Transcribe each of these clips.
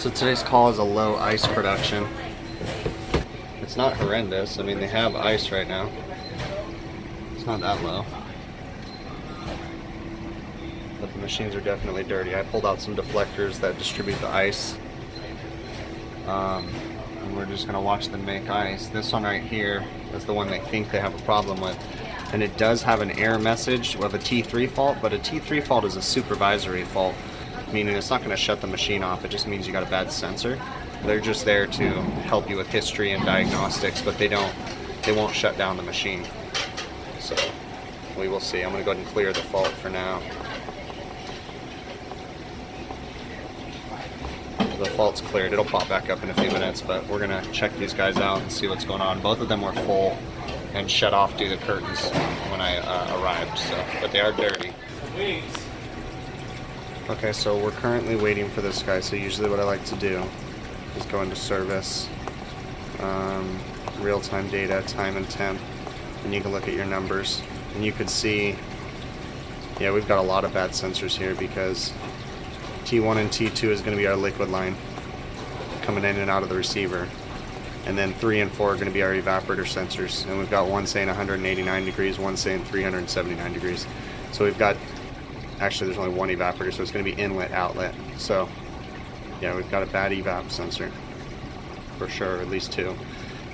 So today's call is a low ice production. It's not horrendous. I mean, they have ice right now. It's not that low. But the machines are definitely dirty. I pulled out some deflectors that distribute the ice. And we're just gonna watch them make ice. This one right here is the one they think they have a problem with. And it does have an error message of a T3 fault, but a T3 fault is a supervisory fault, meaning it's not gonna shut the machine off. It just means you got a bad sensor. They're just there to help you with history and diagnostics, but they won't shut down the machine. So we will see. I'm gonna go ahead and clear the fault for now. The fault's cleared. It'll pop back up in a few minutes, but we're gonna check these guys out and see what's going on. Both of them were full and shut off due to the curtains when I arrived, so, but they are dirty. Okay, so we're currently waiting for this guy. So usually what I like to do is go into service, real-time data, time and temp, and you can look at your numbers, and you could see, yeah, we've got a lot of bad sensors here because T1 and T2 is going to be our liquid line coming in and out of the receiver. And then 3 and 4 are going to be our evaporator sensors. And we've got one saying 189 degrees, one saying 379 degrees. So we've got, actually there's only one evaporator, so it's going to be inlet, outlet. So yeah, we've got a bad evap sensor for sure, at least 2.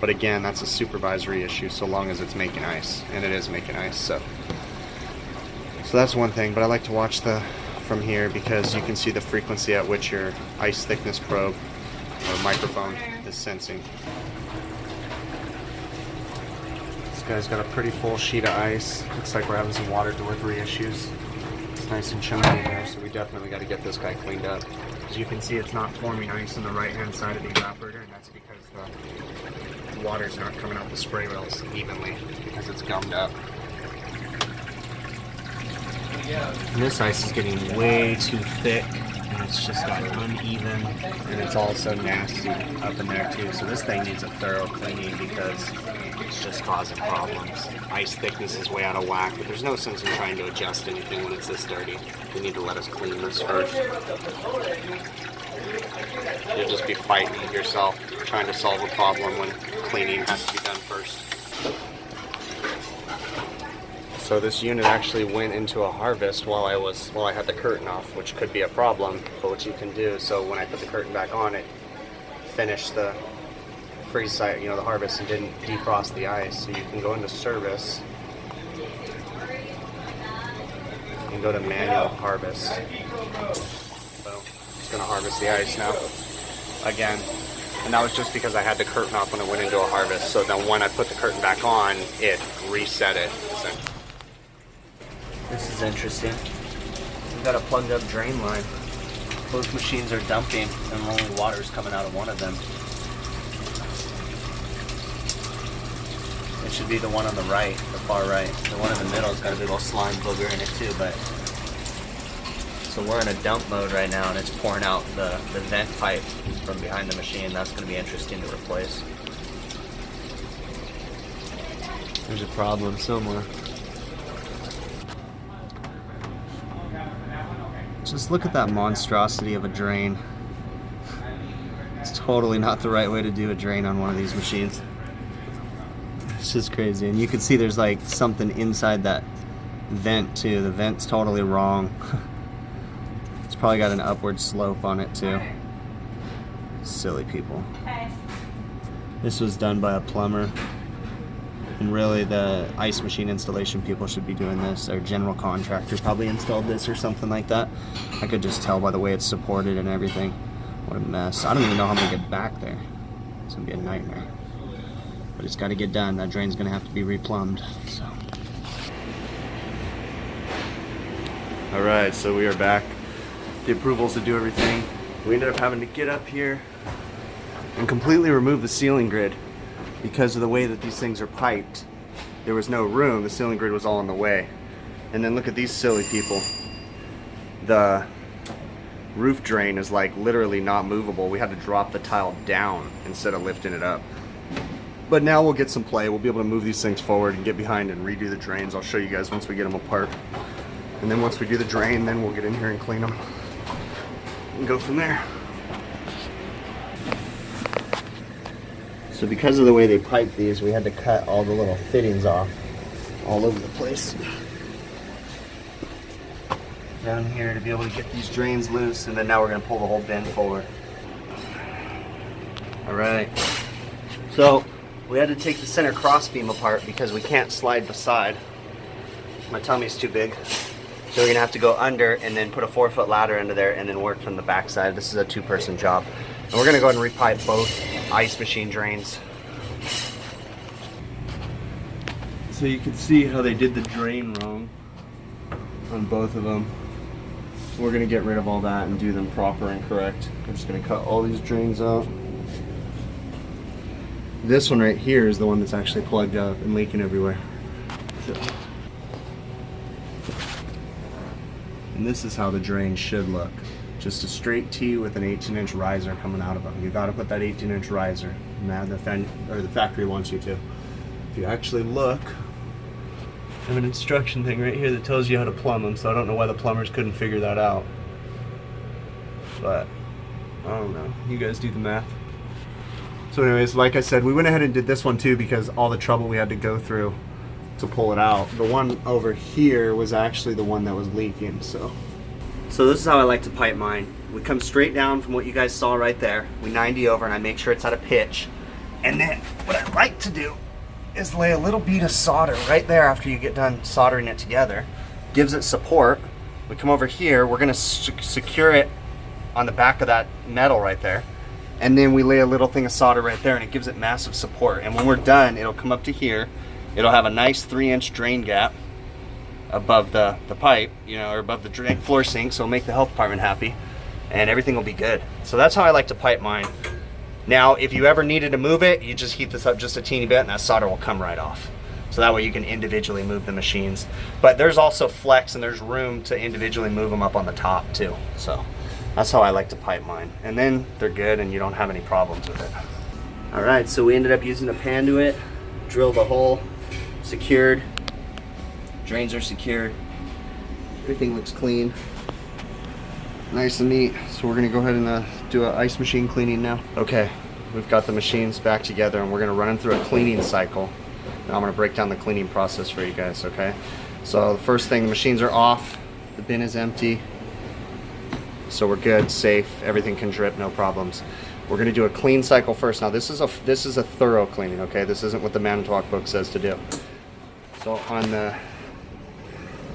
But again, that's a supervisory issue so long as it's making ice, and it is making ice. So that's one thing, but I like to watch from here because you can see the frequency at which your ice thickness probe or microphone is sensing. This guy's got a pretty full sheet of ice. Looks like we're having some water delivery issues. It's nice and chunky in there, so we definitely got to get this guy cleaned up. As you can see, it's not forming ice on the right hand side of the evaporator, and that's because the water's not coming out the spray rails evenly because it's gummed up. And this ice is getting way too thick, and it's just got uneven, and it's also nasty up in there too. So this thing needs a thorough cleaning because it's just causing problems. Ice thickness is way out of whack, but there's no sense in trying to adjust anything when it's this dirty. You need to let us clean this first. You'll just be fighting with yourself, trying to solve a problem when cleaning has to be done first. So this unit actually went into a harvest while I had the curtain off, which could be a problem, but what you can do, so when I put the curtain back on, it finished the freeze site, the harvest, and didn't defrost the ice. So you can go into service and go to manual harvest. So it's gonna harvest the ice now again. And that was just because I had the curtain off when it went into a harvest. So then when I put the curtain back on, it reset it. This is interesting. We've got a plugged up drain line. Both machines are dumping and only water's coming out of one of them. It should be the one on the right, the far right. The one in the middle's got a big old slime booger in it too, but so we're in a dump mode right now and it's pouring out the vent pipe from behind the machine. That's gonna be interesting to replace. There's a problem somewhere. Just look at that monstrosity of a drain. It's totally not the right way to do a drain on one of these machines. It's just crazy. And you can see there's like something inside that vent too. The vent's totally wrong. It's probably got an upward slope on it too. Silly people. This was done by a plumber. And really the ice machine installation people should be doing this. Our general contractor probably installed this or something like that. I could just tell by the way it's supported and everything. What a mess. I don't even know how I'm gonna get back there. It's gonna be a nightmare. But it's gotta get done. That drain's gonna have to be replumbed. So. Alright, so we are back. The approvals to do everything. We ended up having to get up here and completely remove the ceiling grid. Because of the way that these things are piped, there was no room. The ceiling grid was all in the way. And then look at these silly people. The roof drain is like literally not movable. We had to drop the tile down instead of lifting it up. But now we'll get some play. We'll be able to move these things forward and get behind and redo the drains. I'll show you guys once we get them apart. And then once we do the drain, then we'll get in here and clean them and go from there. So because of the way they pipe these, we had to cut all the little fittings off all over the place down here to be able to get these drains loose, and then now we're going to pull the whole bin forward. All right, so we had to take the center cross beam apart because we can't slide the side. My tummy's too big. So we're gonna have to go under and then put a 4-foot ladder into there and then work from the back side. This is a 2-person job. And we're gonna go ahead and repipe both ice machine drains. So you can see how they did the drain wrong on both of them. So we're gonna get rid of all that and do them proper and correct. I'm just gonna cut all these drains out. This one right here is the one that's actually plugged up and leaking everywhere. So. And this is how the drain should look. Just a straight T with an 18-inch riser coming out of them. You got to put that 18-inch riser. Now the factory wants you to. If you actually look, I have an instruction thing right here that tells you how to plumb them. So I don't know why the plumbers couldn't figure that out. But I don't know. You guys do the math. So anyways, like I said, we went ahead and did this one too because all the trouble we had to go through to pull it out. The one over here was actually the one that was leaking. So this is how I like to pipe mine. We come straight down from what you guys saw right there. We 90 over and I make sure it's at a pitch. And then what I like to do is lay a little bead of solder right there after you get done soldering it together. Gives it support. We come over here, we're gonna secure it on the back of that metal right there. And then we lay a little thing of solder right there and it gives it massive support. And when we're done, it'll come up to here. It'll have a nice 3-inch drain gap above the pipe, you know, or above the drain floor sink, so it'll make the health department happy, and everything will be good. So that's how I like to pipe mine. Now, if you ever needed to move it, you just heat this up just a teeny bit, and that solder will come right off. So that way you can individually move the machines. But there's also flex, and there's room to individually move them up on the top too. So that's how I like to pipe mine, and then they're good, and you don't have any problems with it. All right, so we ended up using a Panduit, drilled a hole. Secured, drains are secured, everything looks clean, nice and neat. So we're gonna go ahead and do an ice machine cleaning now. Okay, we've got the machines back together and we're gonna run them through a cleaning cycle. And I'm gonna break down the cleaning process for you guys, okay? So the first thing, the machines are off, the bin is empty, so we're good, safe, everything can drip, no problems. We're going to do a clean cycle first. Now this is a thorough cleaning, okay? This isn't what the Manitowoc book says to do. So on the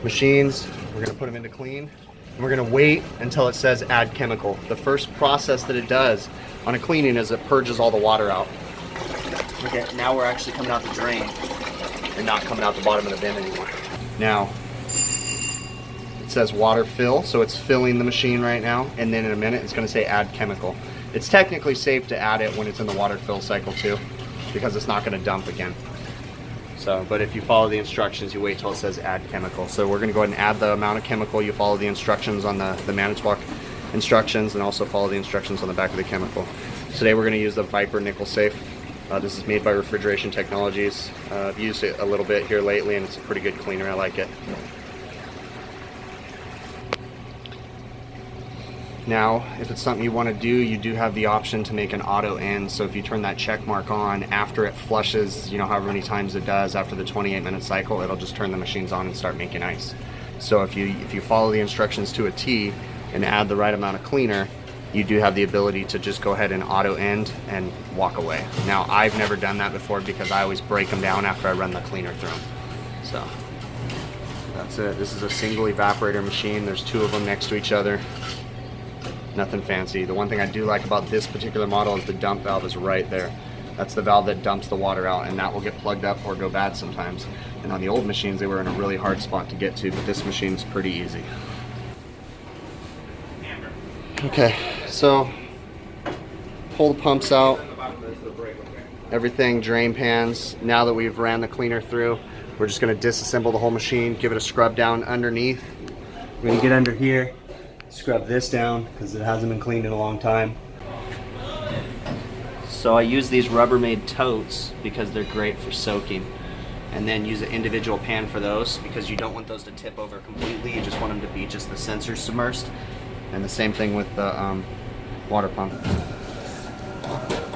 machines, we're going to put them into clean, and we're going to wait until it says add chemical. The first process that it does on a cleaning is it purges all the water out. Okay, now we're actually coming out the drain and not coming out the bottom of the bin anymore. Now it says water fill, so it's filling the machine right now, and then in a minute it's going to say add chemical. It's technically safe to add it when it's in the water fill cycle too, because it's not going to dump again. So, but if you follow the instructions, you wait till it says add chemical. So we're going to go ahead and add the amount of chemical. You follow the instructions on the Manitowoc instructions, and also follow the instructions on the back of the chemical. Today we're going to use the Viper Nickel Safe. This is made by Refrigeration Technologies. I've used it a little bit here lately, and it's a pretty good cleaner. I like it. Now, if it's something you want to do, you do have the option to make an auto end. So if you turn that check mark on after it flushes, you know, however many times it does after the 28-minute cycle, it'll just turn the machines on and start making ice. So if you follow the instructions to a T and add the right amount of cleaner, you do have the ability to just go ahead and auto end and walk away. Now, I've never done that before because I always break them down after I run the cleaner through them. So that's it. This is a single evaporator machine. There's 2 of them next to each other. Nothing fancy. The one thing I do like about this particular model is the dump valve is right there. That's the valve that dumps the water out, and that will get plugged up or go bad sometimes. And on the old machines, they were in a really hard spot to get to, but this machine's pretty easy. Okay, so pull the pumps out, everything, drain pans. Now that we've ran the cleaner through, we're just going to disassemble the whole machine, give it a scrub down underneath. We're going to get under here, scrub this down because it hasn't been cleaned in a long time. So I use these Rubbermaid totes because they're great for soaking, and then use an individual pan for those because you don't want those to tip over completely. You just want them to be just the sensors submersed. And the same thing with the water pump.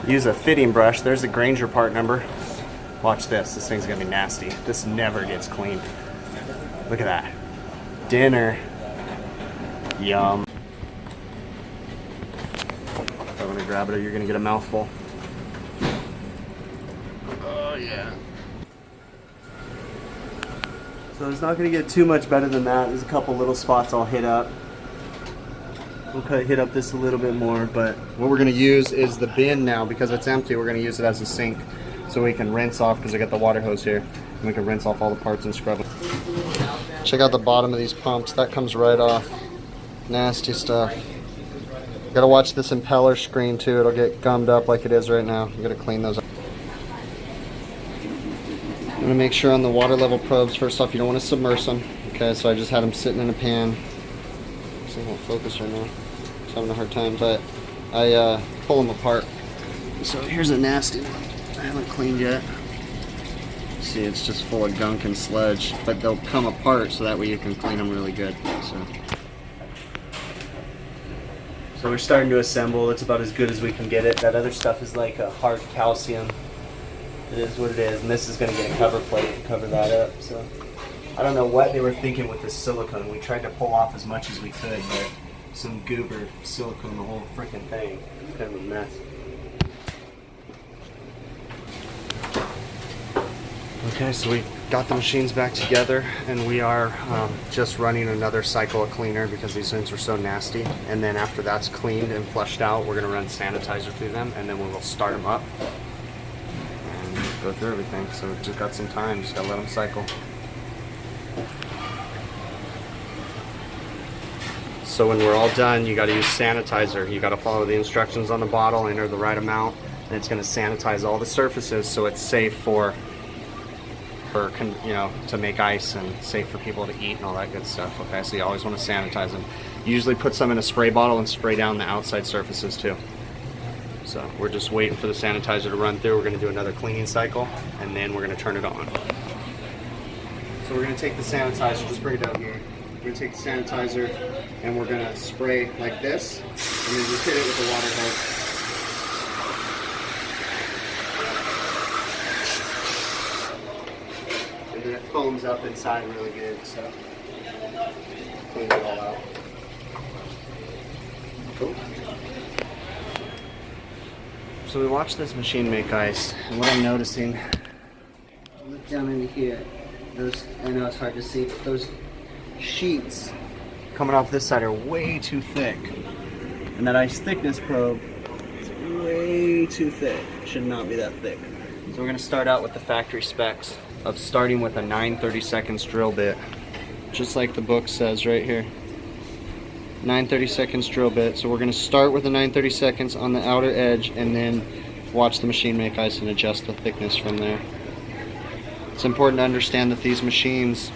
use a fitting brush. There's the Granger part number. Watch this. This thing's gonna be nasty. This never gets cleaned. Look at that. Dinner. Yum. I'm gonna grab it or you're gonna get a mouthful. Oh yeah. So it's not gonna get too much better than that. There's a couple little spots I'll hit up. We'll hit up this a little bit more, but what we're gonna use is the bin now because it's empty. We're gonna use it as a sink so we can rinse off because I got the water hose here and we can rinse off all the parts and scrub them. Check out the bottom of these pumps. That comes right off. Nasty stuff. Gotta watch this impeller screen too. It'll get gummed up like it is right now. You gotta clean those up. I'm gonna make sure on the water level probes, first off, you don't want to submerge them. Okay, so I just had them sitting in a pan. This thing won't focus right now. It's having a hard time, but I pull them apart. So here's a nasty one. I haven't cleaned yet. See, it's just full of gunk and sludge, but they'll come apart so that way you can clean them really good. So we're starting to assemble. It's about as good as we can get it. That other stuff is like a hard calcium. It is what it is, and this is going to get a cover plate to cover that up. So I don't know what they were thinking with this silicone. We tried to pull off as much as we could, but some goober silicone the whole freaking thing. It's kind of a mess. Okay, so we got the machines back together, and we are just running another cycle of cleaner because these things were so nasty. And then after that's cleaned and flushed out, we're going to run sanitizer through them, and then we'll start them up and go through everything. So we've just got some time, just got to let them cycle. So when we're all done, you got to use sanitizer. You got to follow the instructions on the bottle, enter the right amount, and it's going to sanitize all the surfaces so it's safe for to make ice and safe for people to eat and all that good stuff. Okay, so you always want to sanitize them. You usually put some in a spray bottle and spray down the outside surfaces too. So we're just waiting for the sanitizer to run through. We're going to do another cleaning cycle and then we're going to turn it on. So we're going to take the sanitizer, just bring it down here. We're going to take the sanitizer and we're going to spray like this and then just hit it with the water hose. And then it foams up inside really good, so clean it all out. Cool. So we watched this machine make ice, and what I'm noticing, look down into here, those, I know it's hard to see, but those sheets coming off this side are way too thick. And that ice thickness probe is way too thick. It should not be that thick. So we're going to start out with the factory specs of starting with a 9/32 drill bit, just like the book says right here. 9/32 drill bit. So we're going to start with the 9/32 on the outer edge and then watch the machine make ice and adjust the thickness from there. It's important to understand that these machines,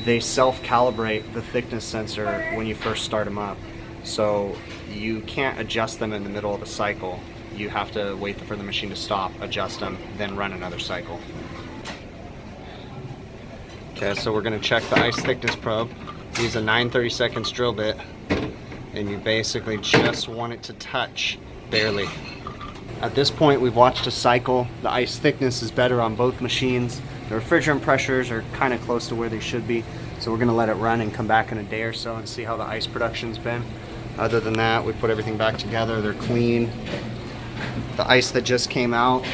they self-calibrate the thickness sensor when you first start them up. So you can't adjust them in the middle of a cycle. You have to wait for the machine to stop, adjust them, then run another cycle. Okay, so we're going to check the ice thickness probe. Use a 9/32 drill bit, and you basically just want it to touch, barely. At this point, we've watched a cycle. The ice thickness is better on both machines. The refrigerant pressures are kind of close to where they should be, so we're going to let it run and come back in a day or so and see how the ice production's been. Other than that, we put everything back together. They're clean. The ice that just came out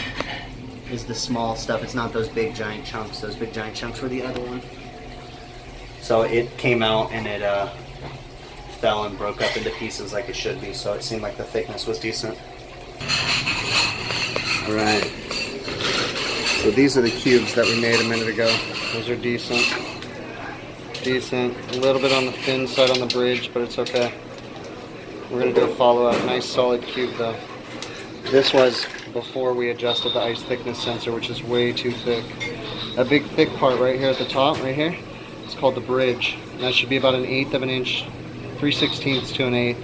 is the small stuff. It's not those big giant chunks. Those big giant chunks were the other one. So it came out and it fell and broke up into pieces like it should be. So it seemed like the thickness was decent. All right. So these are the cubes that we made a minute ago. Those are decent. Decent. A little bit on the thin side on the bridge, but it's okay. We're gonna do a follow-up. Nice solid cube though. This was before we adjusted the ice thickness sensor, which is way too thick. That big thick part right here at the top, right here, it's called the bridge. And that should be about 1/8 of an inch, 3/16 to 1/8.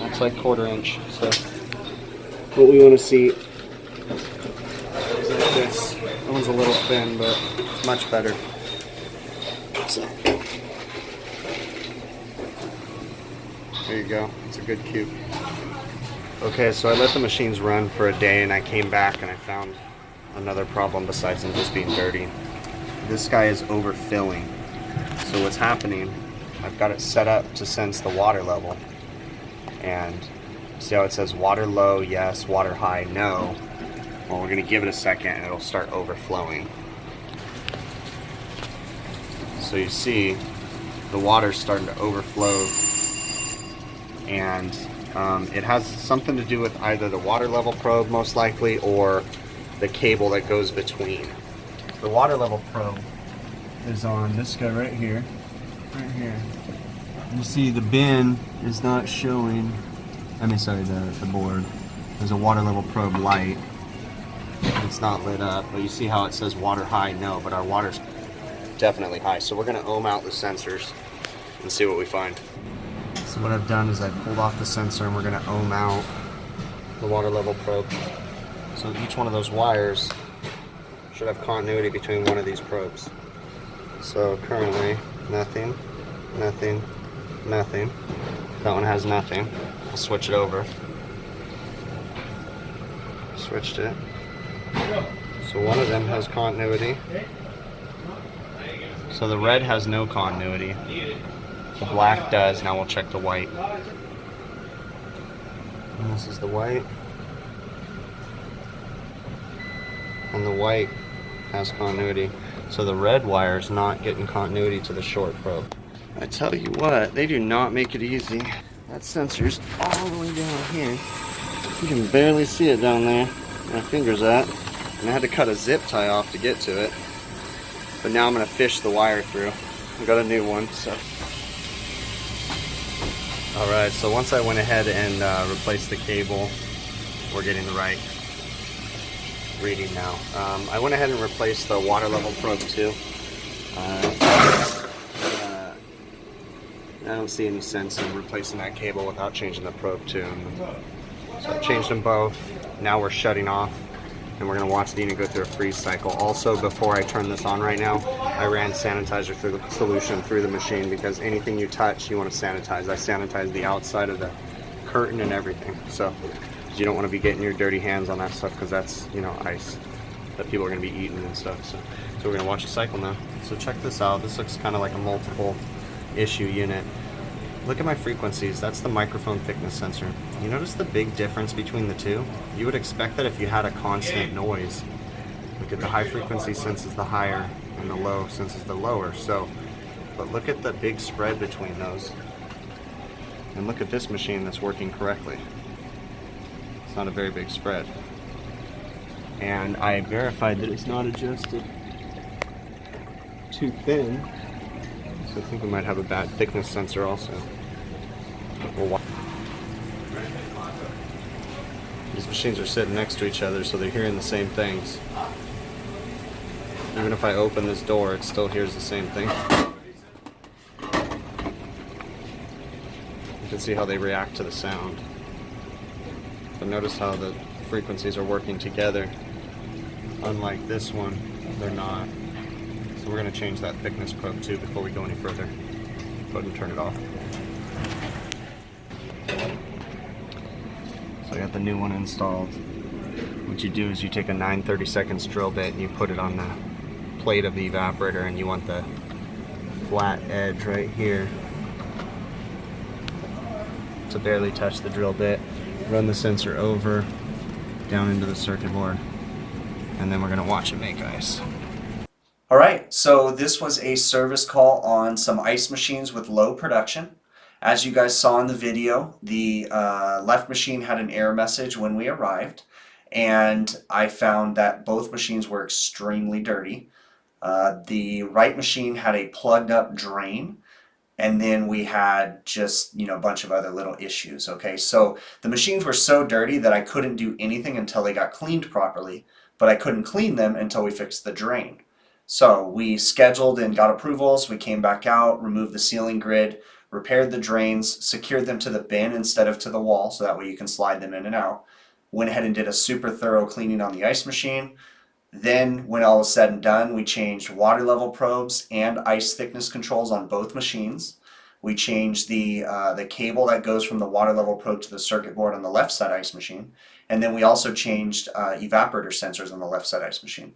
That's like 1/4 inch. So what we want to see is like this. That one's a little thin, but it's much better. So there you go. It's a good cube. Okay, so I let the machines run for a day and I came back and I found another problem besides them just being dirty. This guy is overfilling. So what's happening, I've got it set up to sense the water level. And see how it says water low, yes, water high, no. Well, we're gonna give it a second and it'll start overflowing. So you see the water's starting to overflow, and it has something to do with either the water level probe most likely or the cable that goes between. The water level probe is on this guy right here. You see the bin is not showing, the board. There's a water level probe light. It's not lit up, but you see how it says water high, no, but our water's definitely high. So we're gonna ohm out the sensors and see what we find. So what I've done is I've pulled off the sensor and we're gonna ohm out the water level probe. So each one of those wires should have continuity between one of these probes. So currently, nothing, nothing, nothing. That one has nothing. I'll switch it over. Switched it. So one of them has continuity. So the red has no continuity. The black does. Now we'll check the white. And this is the white. And the white has continuity. So the red wire is not getting continuity to the short probe. I tell you what, they do not make it easy. That sensor's all the way down here. You can barely see it down there. My finger's at. And I had to cut a zip tie off to get to it. But now I'm going to fish the wire through. I got a new one, so. Alright, so once I went ahead and replaced the cable, we're getting the right reading now. I went ahead and replaced the water level probe too. I don't see any sense in replacing that cable without changing the probe too. So I changed them both. Now we're shutting off and we're going to watch the unit go through a freeze cycle. Also, before I turn this on right now, I ran sanitizer through the solution through the machine because anything you touch, you want to sanitize. I sanitize the outside of the curtain and everything. So you don't want to be getting your dirty hands on that stuff because that's, ice that people are going to be eating and stuff. So we're going to watch the cycle now. So check this out. This looks kind of like a multiple issue unit. Look at my frequencies. That's the microphone thickness sensor. You notice the big difference between the two? You would expect that if you had a constant noise. Look at the high frequency senses the higher and the low senses the lower. But look at the big spread between those. And look at this machine that's working correctly. It's not a very big spread. And I verified that it's not adjusted too thin. So I think we might have a bad thickness sensor also. These machines are sitting next to each other, so they're hearing the same things. Even if I open this door, it still hears the same thing. You can see how they react to the sound. But notice how the frequencies are working together. Unlike this one, they're not. So we're going to change that thickness probe too before we go any further. Go ahead and turn it off. So I got the new one installed. What you do is you take a 9/32 drill bit and you put it on the plate of the evaporator, and you want the flat edge right here to barely touch the drill bit. Run the sensor over down into the circuit board, and then we're going to watch it make ice. Alright, so this was a service call on some ice machines with low production. As you guys saw in the video, the left machine had an error message when we arrived, and I found that both machines were extremely dirty. The right machine had a plugged up drain, and then we had just, a bunch of other little issues, okay? So the machines were so dirty that I couldn't do anything until they got cleaned properly, but I couldn't clean them until we fixed the drain. So we scheduled and got approvals, we came back out, removed the ceiling grid, repaired the drains, secured them to the bin instead of to the wall, so that way you can slide them in and out. Went ahead and did a super thorough cleaning on the ice machine. Then, when all was said and done, we changed water level probes and ice thickness controls on both machines. We changed the cable that goes from the water level probe to the circuit board on the left side ice machine. And then we also changed evaporator sensors on the left side ice machine.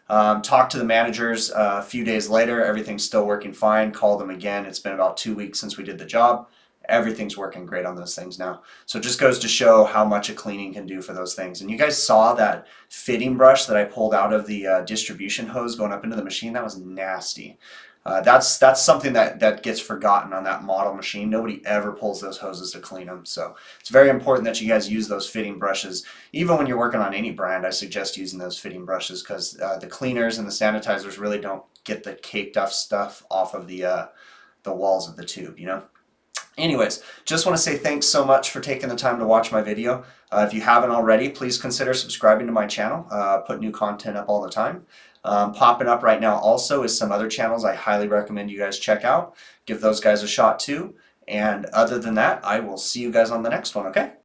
Talked to the managers a few days later. Everything's still working fine. Called them again. It's been about 2 weeks since we did the job. Everything's working great on those things now. So it just goes to show how much a cleaning can do for those things. And you guys saw that fitting brush that I pulled out of the distribution hose going up into the machine. That was nasty. That's something that gets forgotten on that model machine. Nobody ever pulls those hoses to clean them. So it's very important that you guys use those fitting brushes. Even when you're working on any brand, I suggest using those fitting brushes because the cleaners and the sanitizers really don't get the caked up stuff off of the walls of the tube, you know. Anyways, just want to say thanks so much for taking the time to watch my video. If you haven't already, please consider subscribing to my channel. Put new content up all the time. Popping up right now also is some other channels I highly recommend you guys check out. Give those guys a shot too. And other than that, I will see you guys on the next one, okay?